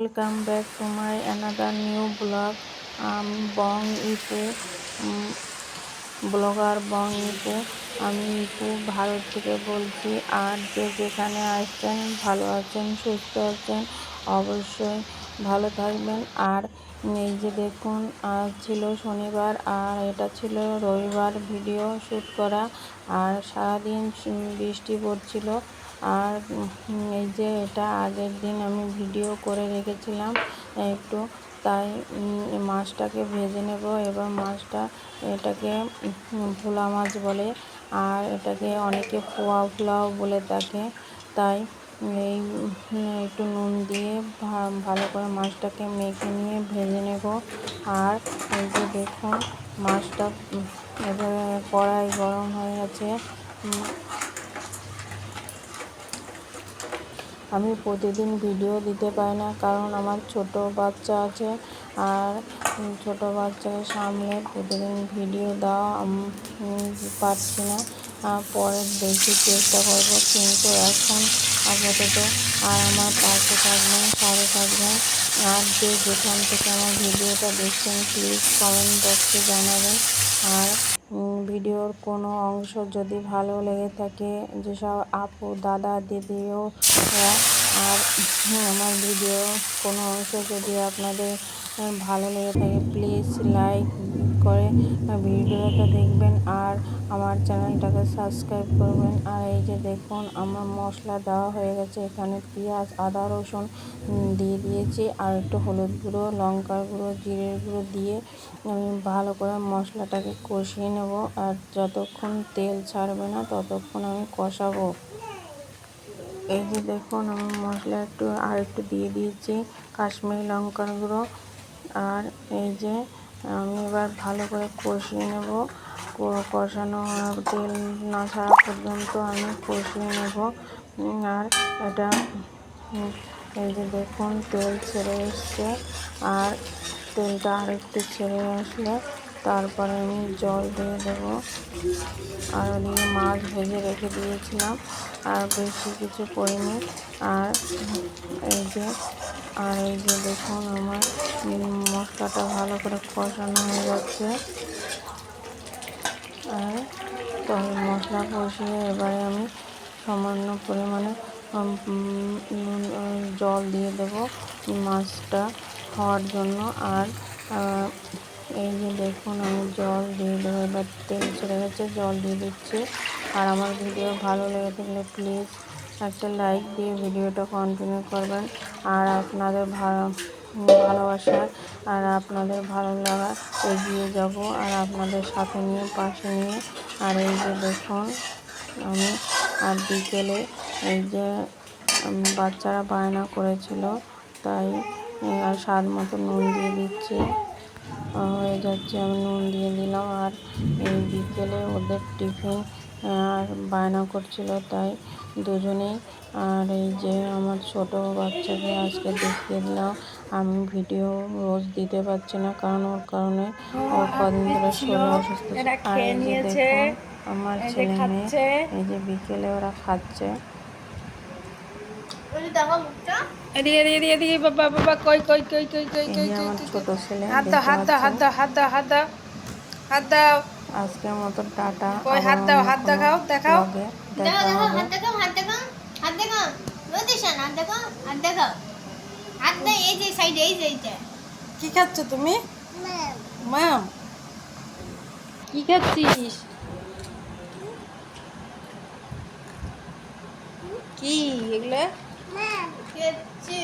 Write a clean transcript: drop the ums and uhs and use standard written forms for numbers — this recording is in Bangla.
Welcome back to my another new blog. আমি বং ইপু, ব্লগার বং ইপু। আমি ইপু ভারত থেকে বলছি। আর যে যেখানে আসছেন ভালো আছেন, সুস্থ আছেন, অবশ্যই ভালো থাকবেন। আর এই যে দেখুন, আজ ছিল শনিবার আর এটা ছিল রবিবার ভিডিও শ্যুট করা। আর সারাদিন বৃষ্টি পড়ছিল। আর এই যে এটা আগের দিন আমি ভিডিও করে রেখেছিলাম একটু, তাই মাছটাকে ভেজে নেব। এবার মাছটা এটাকে ভোলা মাছ বলে, আর এটাকে অনেকে পোয়া ভোলাও বলে থাকে। তাই এই একটু নুন দিয়ে ভালো করে মাছটাকে মেখে নিয়ে ভেজে নেব। আর এই যে দেখুন, মাছটা এবার কড়াই গরম হয়ে গেছে। আমি প্রতিদিন ভিডিও দিতে পারি না, কারণ আমার ছোট বাচ্চা আছে। আর ছোট বাচ্চাকে সামলে প্রতিদিন ভিডিও দেওয়া পারছি না। পরে দেখি চেষ্টা করব, কিন্তু এখন আপাতত আর আমার পাশে থাকবেন, সাথে থাকবেন। আর যে যেখান থেকে আমার ভিডিওটা দেখছেন প্লিজ কমেন্ট বক্সে জানাবেন। আর ভিডিওর কোনো অংশ যদি ভালো লেগে থাকে, যেসব আপু দাদা দিদিও আর আমার ভিডিও কোনো অংশ যদি আপনাদের ভালো লেগে থাকে, প্লিজ লাইক করে ভিডিওটা দেখবেন আর আমার চ্যানেলটাকে সাবস্ক্রাইব করবেন। আর এই যে দেখুন, আমার মশলা দেওয়া হয়ে গেছে। এখানে পেঁয়াজ, আদা, রসুন দিয়ে দিয়েছি, আর একটু হলুদ গুঁড়ো, লঙ্কার গুঁড়ো, জিরের গুঁড়ো দিয়ে আমি ভালো করে মশলাটাকে কষিয়ে নেব। আর যতক্ষণ তেল ছাড়বে না ততক্ষণ আমি কষাবো। এই যে দেখুন, আমি মশলা একটু দিয়ে দিয়েছি কাশ্মীরি লঙ্কার গুঁড়ো। আর এই যে আমি এবার ভালো করে কষিয়ে নেব। কষানো তেল না ছাড়া পর্যন্ত আমি কষিয়ে নেব। আর এটা এই যে দেখুন, তেল ছেড়ে এসছে। আর তেলটা আরেকটু ছেড়ে আসলে তারপরে আমি জল দিয়ে দেবো। আর ওদিকে মাছ ভেজে রেখে দিয়েছিলাম, আর বেশি কিছু করিনি। আর এই যে দেখুন, আমার মশলাটা ভালো করে কষানো হয়ে যাচ্ছে। আর তো মশলা কষিয়ে এবারে আমি সামান্য পরিমাণে জল দিয়ে দেব মাছটা হওয়ার জন্য। আর এই যে দেখুন, আমি জল দিয়ে দেবো। এবার তেল ছেড়ে গেছে, জল দিয়ে দিচ্ছি। আর আমার ভিডিও ভালো লেগে থাকলে প্লিজ একটা লাইক দিয়ে ভিডিওটা কন্টিনিউ করবেন। আর আপনাদের ভালোবাসা আর আপনাদের ভালো লাগা এগিয়ে যাব, আর আপনাদের সাথে নিয়ে, পাশে নিয়ে। আর এই যে দেখুন, আমি আর বিকেলে এই যে বাচ্চারা বায়না করেছিল, তাই আর স্বাদ মতো নুন দিয়ে দিচ্ছি। হয়ে যাচ্ছে, আমি নুন দিয়ে দিলাম। আর এই বিকেলে ওদের টিফিন আর বায়না করছিল, তাই দুজনেই। আর এই যে আমার ছোট বাচ্চাকে আজকে দেখিয়ে দিলাম। আমি ভিডিও রোজ দিতে পারছি না, কারণ ওর কারণে ওর কদিন ধরে শরীর অসুস্থ। আর এই যে দেখুন, আমার ছেলে মেয়ে এই যে বিকেলে ওরা খাচ্ছে। বাবা কই কই কই কই কই কই কই আমার ছোট ছেলে, হাত দাও হাত দাও হাত দাও হাত দাও হাত দাও হাত দাও। আজকের মতো টাটা। কই আবার হাত দাও, অন্য হাত কোনো দেখাও দেখাও। ব্লগে দেখা হবে। হাত দেখাও হাত দেখাও হাত দেখাও রোদেশান হাত দেখাও হাত দেখাও হাত দে। এই যে সাইডে, এই যে এইটা কি খাচ্ছ তুমি? মাম কি খাচ্ছিস? কি এগুলা? কেচু